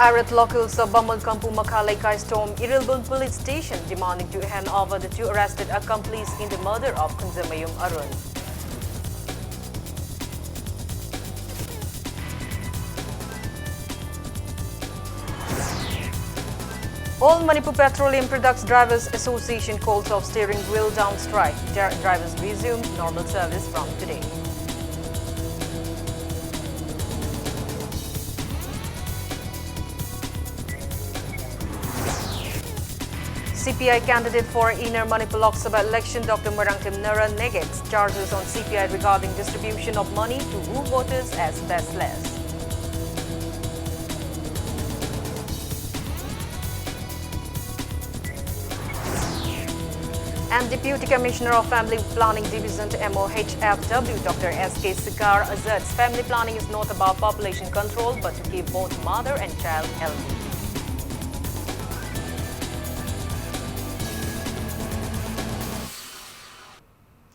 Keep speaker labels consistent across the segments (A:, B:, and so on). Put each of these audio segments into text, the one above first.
A: Irate locals of Bamalkampu Makhalaikai storm Irilbun police station demanding to hand over the two arrested accomplices in the murder of Kunzamayum Arun. All Manipur Petroleum Products Drivers Association calls off steering wheel down strike. Drivers resume normal service from today. CPI candidate for Inner Manipur Lok Sabha election Dr. Marangtim Nara negates charges on CPI regarding distribution of money to woo voters as baseless. And Deputy Commissioner of Family Planning Division MOHFW Dr. S.K. Sikar asserts family planning is not about population control but to keep both mother and child healthy.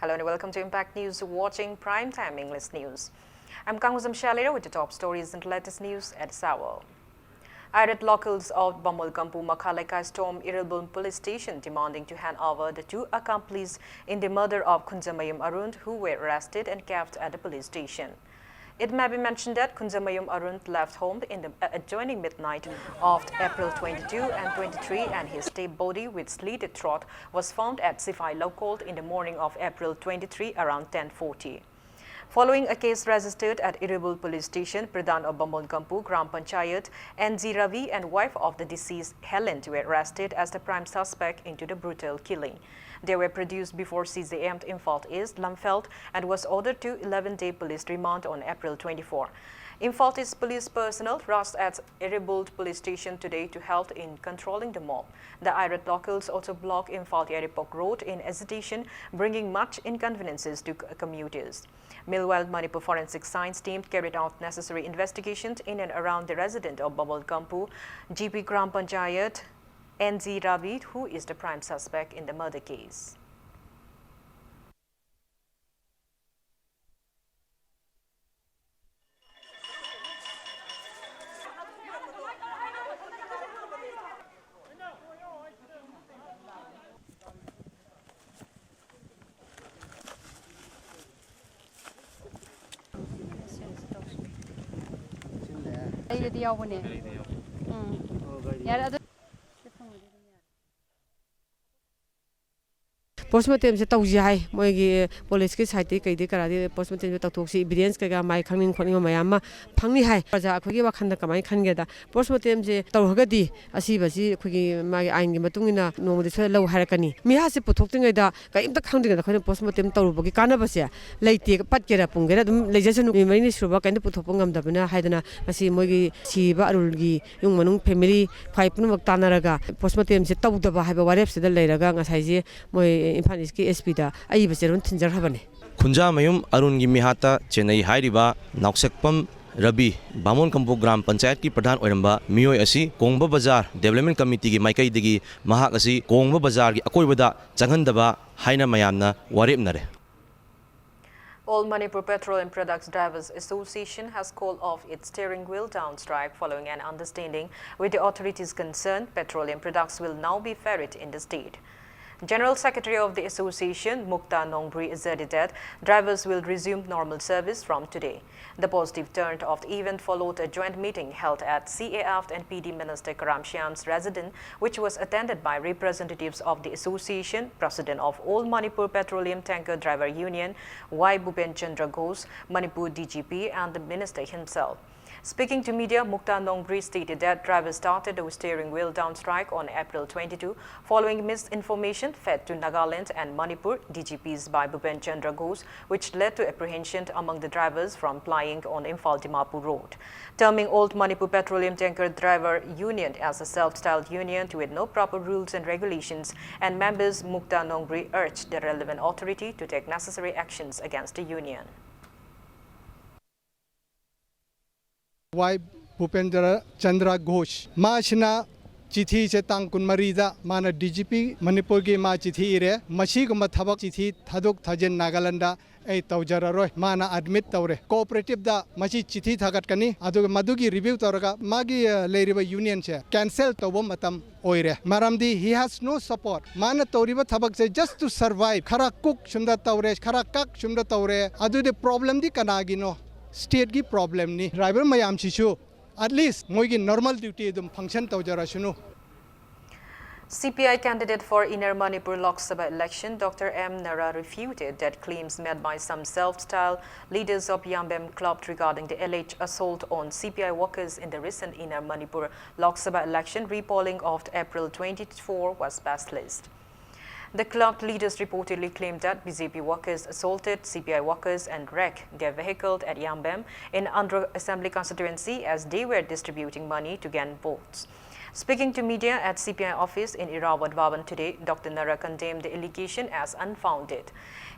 A: Hello and welcome to Impact News, watching Primetime English News. I'm Kanguzam Shalira with the top stories and latest news at this hour. Irate locals of Bamalkampu Makhalaikai storm Irilbun police station demanding to hand over the two accomplices in the murder of Kunzamayum Arun who were arrested and kept at the police station. It may be mentioned that Kunzamayum Arun left home in the adjoining midnight of April 22 and 23 and his dead body with slitted throat was found at Sifai Local in the morning of April 23 around 10:40. Following a case registered at Irilbun Police Station, Pradhan of Bamalkampu, Gram Panchayat, NZ Ravi and wife of the deceased Helen were arrested as the prime suspect into the brutal killing. They were produced before CZM Imphal East, Lamphelt, and was ordered to 11-day police remand on April 24. Imphal East police personnel rushed at Irilbun Police Station today to help in controlling the mob. The irate locals also blocked Imphal Yaripok Road in agitation, bringing much inconveniences to commuters. Meanwhile, Manipur Forensic Science team carried out necessary investigations in and around the resident of Bamalkampu, GP Gram Panchayat, NZ Ravi, who is the prime suspect in the murder case.
B: Postmortem se tau jai moi gi police ki site kai de kara de postmortem ta tok si evidence ka ga mai khangning khoni mayam ma phangni hai praja khoi wa khan da kamai khan ge da postmortem je tau ga di asi ba ji khoi gi ma gi ain gi matungina nong de se lo har kani mi ha se puthok ting da ka im ta khang de da khoi postmortem tau bo gi kana ba se leite pat ge ra pung ge ra dum leja sunu mi mai ni suba ka ni puthok ngam da bana haidana asi moi gi si ba arul gi yung manung family phai pun mak tanaraga postmortem se tau da ba ha ba warep se da leiraga ngasai je moi Impaniski Espida, I was around Tinger Havane.
C: Kunzamayum Arun Gimihata, Chennai Hairiba, Nauksekpam, Rabi, Bamalkampu Gram Panchayat ki Pradhan Oiramba, Mio Asi, Kongba Bazar, Development Committee ki Maikai Digi, Mahakasi, Kongba Bazar ki Akoibada, Jangandaba, Haina Mayamna, Warip Nare.
A: All Manipur Petroleum Products Drivers Association has called off its steering wheel down strike following an understanding with the authorities concerned. Petroleum products will now be ferried in the state. General Secretary of the association, Mukta Nongbri, asserted that drivers will resume normal service from today. The positive turn of the event followed a joint meeting held at CAF and PD Minister Karam Shyam's residence, which was attended by representatives of the association, President of All Manipur Petroleum Tanker Driver Union, Y. Bhupen Chandra Ghosh, Manipur DGP, and the minister himself. Speaking to media, Mukta Nongbri stated that drivers started the steering wheel down strike on April 22 following misinformation fed to Nagaland and Manipur DGPs by Bhupen Chandra Ghosh, which led to apprehension among the drivers from plying on Imphal-Dimapur Road. Terming Old Manipur Petroleum Tanker Driver Union as a self-styled union with no proper rules and regulations, and members Mukta Nongbri urged the relevant authority to take necessary actions against the union.
D: Y. Bhupen Chandra Ghosh, Mashina Chithi Chetang Kunmarida, Mana DGP, Manipur Gi Ma Chithi Ire, Mashiguma Tabak Chithi, Thaduk Thajen Nagalanda, ai tawjararoi mana admit tawre cooperative da machi chithi thagat kani adu madugi review tawraga magi leiriba union che cancel tawbom matam oire maramdi he has no support mana tawriba thabak se just to survive khara cook shunda tawre khara kak shunda tawre adu the problem di kanagi no state gi problem ni driver mayam chichu at least moigi normal duty dum function tawjara shunu.
A: CPI candidate for Inner Manipur Lok Sabha election, Dr. M. Nara refuted that claims made by some self-styled leaders of Yambem club regarding the alleged assault on CPI workers in the recent Inner Manipur Lok Sabha election repolling of April 24 was baseless. The club leaders reportedly claimed that BJP workers assaulted CPI workers and wrecked their vehicle at Yambem in Andhra Assembly constituency as they were distributing money to gain votes. Speaking to media at CPI office in Irawat Bhavan today, Dr. Nara condemned the allegation as unfounded.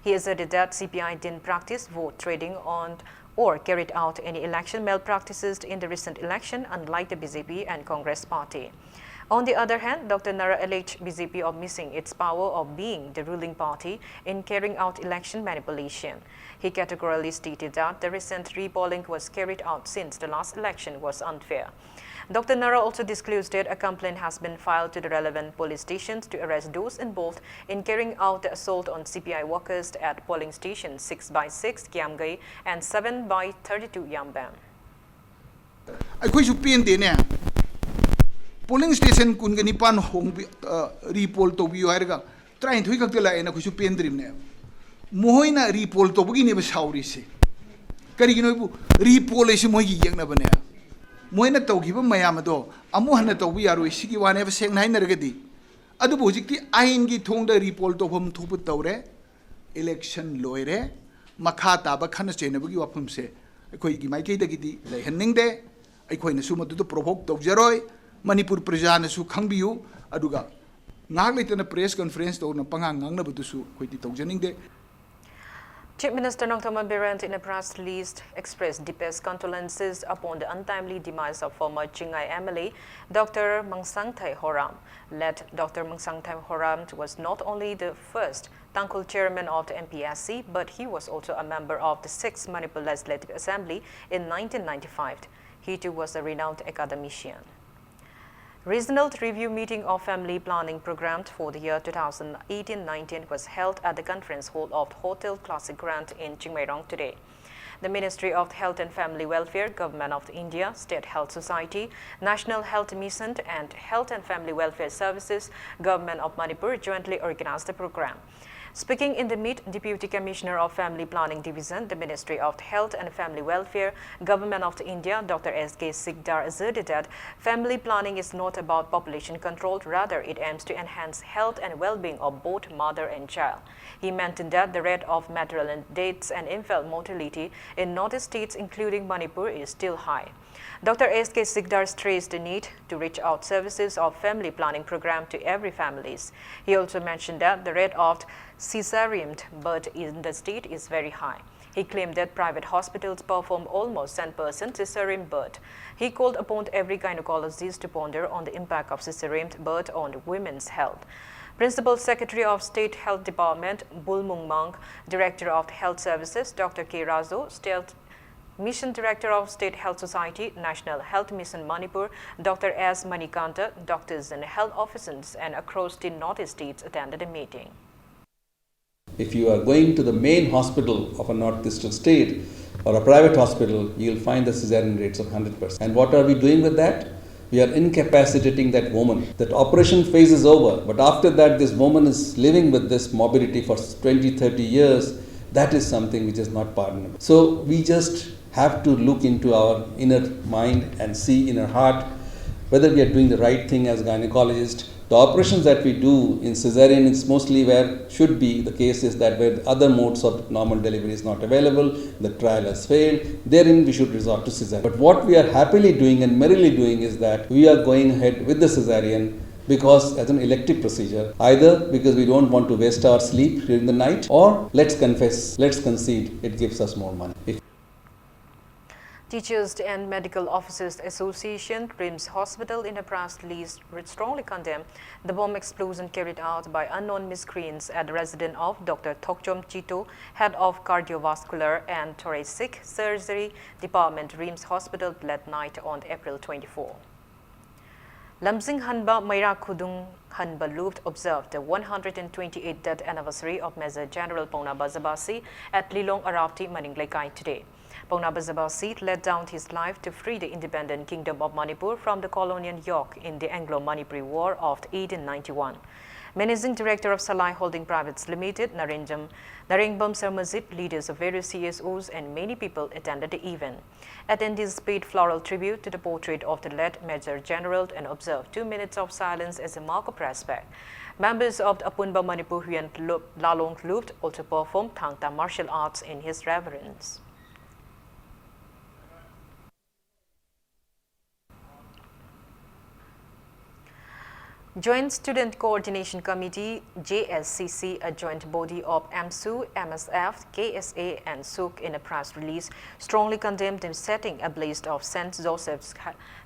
A: He asserted that CPI didn't practice vote trading on or carried out any election malpractices in the recent election, unlike the BJP and Congress party. On the other hand, Dr. Nara alleged BJP of missing its power of being the ruling party in carrying out election manipulation. He categorically stated that the recent repolling was carried out since the last election was unfair. Dr. Nara also disclosed that a complaint has been filed to the relevant police stations to arrest those involved in carrying out the assault on CPI workers at polling stations 6/6 Kiamgai and 7/32 Yambam.
E: Polling station Kungani home repol to be Iraga, trying to hook the line of Supian dream. Mohoina repol to begin with Saurisi. Carigino repolish Mohi Yanabana. Moina to give Mayamado, Amuhana to we are Siki one ever saying nine regadi. Adubujiki, Aingi tongue the repol to whom to put Tore, election loire, Makata, Bakana Chenabugi of him say, a quake my kitty, like Henning day, I quite assume to the provoke of Jeroi. Manipur Prajana su Kangbiu, Aduga. Naglit in a press conference to Pangang Nabutu, quite it de.
A: Chief Minister Nongthaman Birent in a press release expressed deepest condolences upon the untimely demise of former Chingai MLA Dr. Mangsangthai Horam. Led Dr. Mangsangthai Horam was not only the first Tangkhul chairman of the MPSC, but he was also a member of the 6th Manipur Legislative Assembly in 1995. He too was a renowned academician. Regional review meeting of family planning program for the year 2018-19 was held at the conference hall of Hotel Classic Grand in Chingmairong today. The Ministry of Health and Family Welfare, Government of India, State Health Society, National Health Mission and Health and Family Welfare Services, Government of Manipur jointly organized the program. Speaking in the meet, Deputy Commissioner of Family Planning Division, the Ministry of Health and Family Welfare, Government of India, Dr. S.K. Sikdar asserted that family planning is not about population control, rather it aims to enhance health and well-being of both mother and child. He maintained that the rate of maternal deaths and infant mortality in northeast states, including Manipur, is still high. Dr. S.K. Sikdar stressed the need to reach out services of family planning program to every families. He also mentioned that the rate of cesarean birth in the state is very high. He claimed that private hospitals perform almost 10% cesarean birth. He called upon every gynecologist to ponder on the impact of cesarean birth on women's health. Principal Secretary of State Health Department, Bulmung Mang, Director of Health Services, Dr. K. Razo, State Mission Director of State Health Society, National Health Mission Manipur, Dr. S. Manikanta, doctors and health officers and across the northeast states attended the meeting.
F: If you are going to the main hospital of a northeastern state or a private hospital, you will find the cesarean rates of 100%. And what are we doing with that? We are incapacitating that woman. That operation phase is over, but after that this woman is living with this morbidity for 20, 30 years. That is something which is not pardonable. So we just have to look into our inner mind and see in our heart whether we are doing the right thing as gynecologists. The operations that we do in cesarean is mostly where should be the case is that where other modes of normal delivery is not available, the trial has failed, therein we should resort to cesarean. But what we are happily doing and merrily doing is that we are going ahead with the cesarean because as an elective procedure, either because we don't want to waste our sleep during the night, or let's confess, let's concede, it gives us more money.
A: Teachers and Medical Officers Association, RIMS Hospital, in a press release strongly condemned the bomb explosion carried out by unknown miscreants at the residence of Dr. Thokchom Chito, head of Cardiovascular and Thoracic Surgery Department, RIMS Hospital, late night on April 24. Lamsing Hanba Maira Khudung Hanba Lupt observed the 128th death anniversary of Major General Pauna Bazabasi at Lilong Arapti, Maninglaikai today. Pauna Bazabasi laid down his life to free the independent kingdom of Manipur from the colonial yoke in the Anglo-Manipuri War of 1891. Managing Director of Salai Holding Privates Limited, Narengbam Sarmazit, leaders of various CSOs and many people attended the event. Attendees paid floral tribute to the portrait of the late Major General and observed 2 minutes of silence as a mark of respect. Members of the Apunba Manipurian Lalong Lupt also performed Thangta martial arts in his reverence. Joint Student Coordination Committee, JSCC, a joint body of AMSU, MSF, KSA and SUK, in a press release, strongly condemned the setting ablaze of St. Joseph's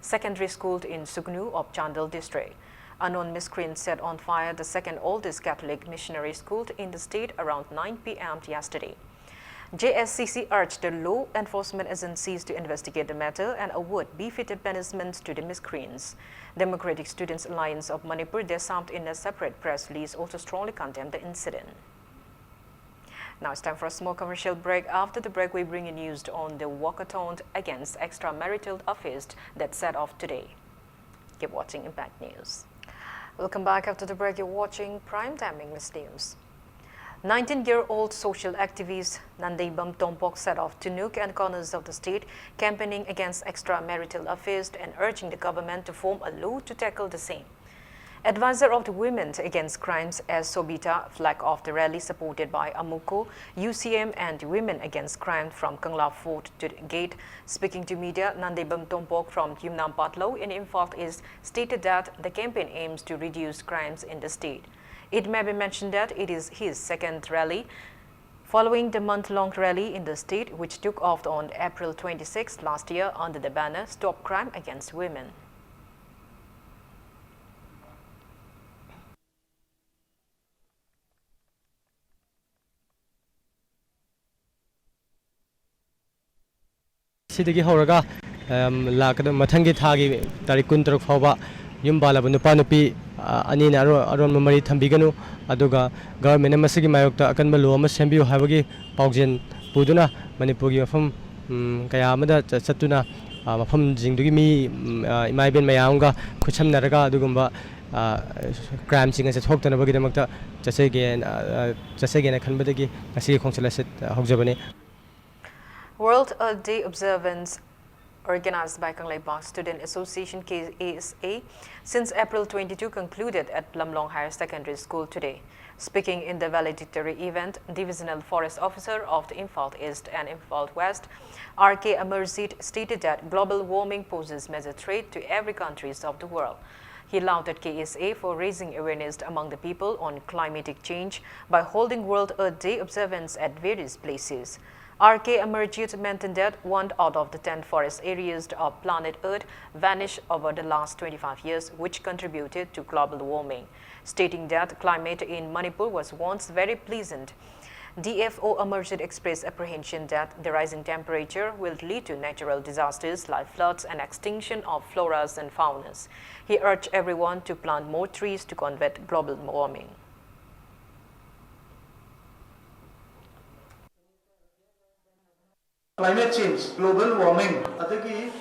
A: Secondary School in Sugnu of Chandel district. Unknown miscreants set on fire the second oldest Catholic missionary school in the state around 9 p.m. yesterday. JSCC urged the law enforcement agencies to investigate the matter and award befitting punishments to the miscreants. Democratic Students Alliance of Manipur, disarmed in a separate press release, also strongly condemned the incident. Now it's time for a small commercial break. After the break, we bring you news on the walkathon against extramarital affairs that set off today. Keep watching Impact News. Welcome back. After the break, you're watching Primetime English News. 19-year-old social activist Nandaibam Tompok set off to nook and corners of the state, campaigning against extramarital affairs and urging the government to form a law to tackle the same. Advisor of the Women Against Crimes as Sobita flagged off the rally supported by Amuko, UCM and Women Against Crime from Kangla Fort to the Gate. Speaking to media, Nandaibam Tompok from Yumnam Patlo in Imphal East stated that the campaign aims to reduce crimes in the state. It may be mentioned that it is his second rally, following the month-long rally in the state, which took off on April 26 last year under the banner Stop Crime Against Women.
G: Sidagi horaga lakada mathangi thagi tarik 23 fawba yum balaba nupa nupi ani na aron mamari thambiganu aduga government amasigi mayokta akanba lo ama sembiu habagi paugjen puduna manipurgi mafam kaya amada chatuna mafam jingdugi mi imaiben mayamga khuchamnaraga adugumba crime ching ase thoktanabagi damakta chasegen na khanbadagi ngasi khongchala set hokjabane.
A: World Earth Day observance organized by Kanglai Bang Student Association KASA since April 22 concluded at Lamlong Higher Secondary School today. Speaking in the valedictory event, Divisional Forest Officer of the Imphal East and Imphal West, RK Amarjeet, stated that global warming poses major threat to every country of the world. He lauded KSA for raising awareness among the people on climatic change by holding World Earth Day observance at various places. RK Amarjeet maintained that 1 out of the 10 forest areas of planet Earth vanished over the last 25 years, which contributed to global warming, stating that climate in Manipur was once very pleasant. DFO Amarjeet expressed apprehension that the rising temperature will lead to natural disasters like floods and extinction of floras and faunas. He urged everyone to plant more trees to combat global warming.
H: Climate change, global warming,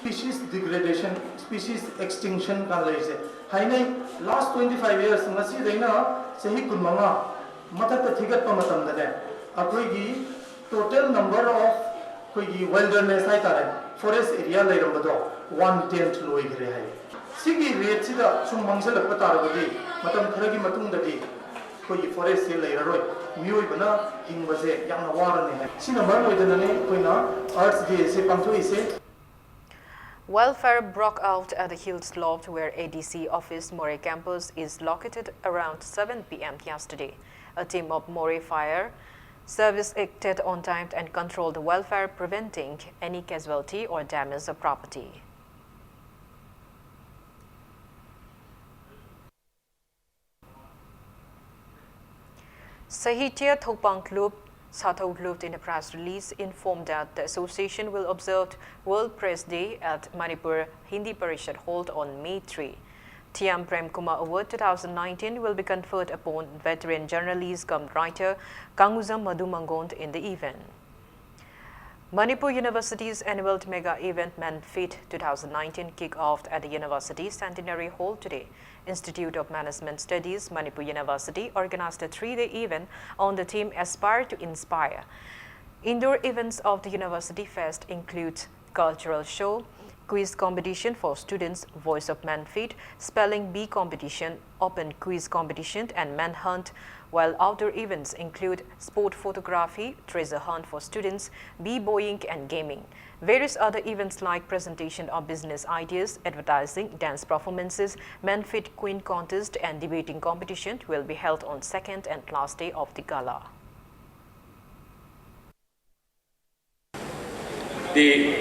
H: species degradation, species extinction last 25 years ngasi daina sahi kunmanga mathakta thigatpa matamdane akhoi total number of wilderness forest area lairambado 1/10 loi gre hai sigi rate sida sum mangsalakpa tarabadi matam kharagi matungdadi forest se lairaroi mioi bana hingbase yamna warane hai sina marloidanane koina Earth Day se pangthoi se.
A: Wildfire broke out at the hill slope where ADC office Moray campus is located around 7 p.m. yesterday. A team of Moray Fire Service acted on time and controlled the welfare, preventing any casualty or damage of property. Sahitya Thopang Club, Sathau Club in a press release informed that the association will observe World Press Day at Manipur Hindi Parishad Hall on May 3. Tiam Prem Kumar Award 2019 will be conferred upon veteran journalist cum writer Kanguzam Madhumangond in the event. Manipur University's annual mega event Manfit 2019 kicked off at the University Centenary Hall today. Institute of Management Studies, Manipur University organized a 3-day event on the theme Aspire to Inspire. Indoor events of the University Fest include cultural show, quiz competition for students, Voice of Manfit, spelling bee competition, open quiz competition, and manhunt, while outdoor events include sport photography, treasure hunt for students, b-boying, and gaming. Various other events like presentation of business ideas, advertising, dance performances, Manfit Queen contest, and debating competition will be held on second and last day of the gala.
I: The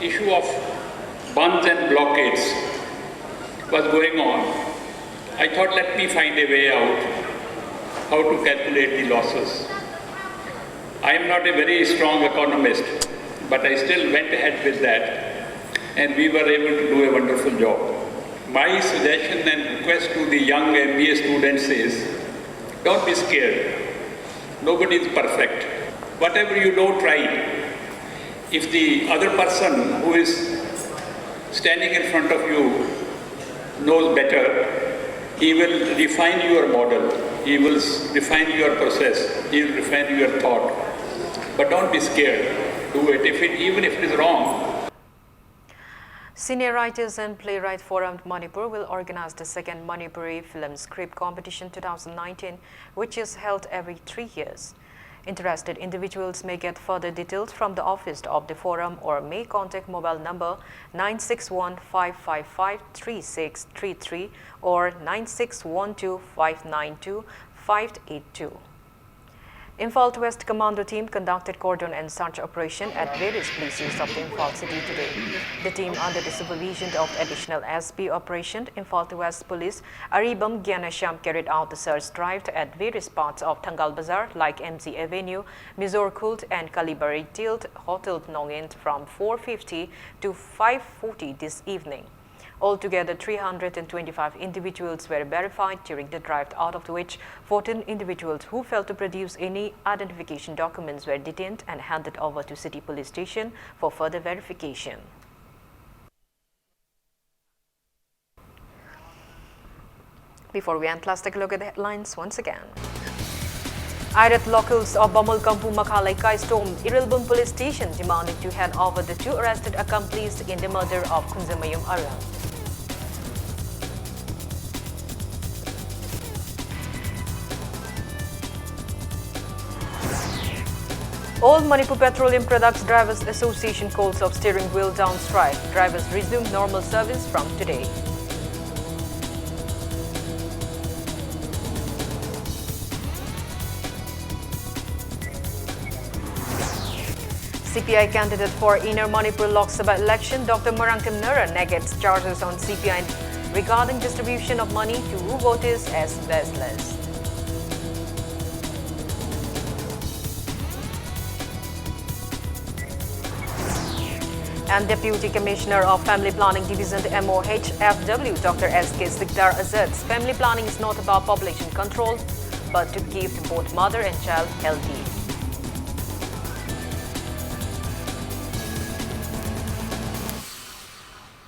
I: issue of bunds and blockades was going on. I thought, let me find a way out how to calculate the losses. I am not a very strong economist, but I still went ahead with that, and we were able to do a wonderful job. My suggestion and request to the young MBA students is, don't be scared. Nobody is perfect. Whatever you know, try it. If the other person who is standing in front of you knows better, he will refine your model, he will refine your process, he will refine your thought. But don't be scared. Do it, even if it is wrong.
A: Senior Writers and Playwright Forum Manipur will organize the second Manipuri Film Script Competition 2019, which is held every 3 years. Interested individuals may get further details from the office of the forum or may contact mobile number 961-555-3633 or 9612-592-582. Imphal West Commando team conducted cordon and search operation at various places of the Imphal city today. The team, under the supervision of additional SP operation, Imphal West Police, Aribam Gyanasham, carried out the search drive at various parts of Thangal Bazaar like MZ Avenue, Mizor Kult and Kalibari Tilt Hotel Nongint from 4:50 to 5:40 this evening. Altogether, 325 individuals were verified during the drive, out of which 14 individuals who failed to produce any identification documents were detained and handed over to City Police Station for further verification. Before we end, let's take a look at the headlines once again. Irate locals of Bamulkampu Makhalaikai stormed Irilbun Police Station demanding to hand over the 2 arrested accomplices in the murder of Kunzamayum Arang. All Manipur Petroleum Products Drivers Association calls of steering wheel down strike. Drivers resume normal service from today. CPI candidate for Inner Manipur Lok Sabha election, Dr. Marangkam Nara negates charges on CPI regarding distribution of money to voters as baseless. And Deputy Commissioner of Family Planning Division MOHFW, Dr. S.K. Sikdar asserts family planning is not about population control, but to keep both mother and child healthy.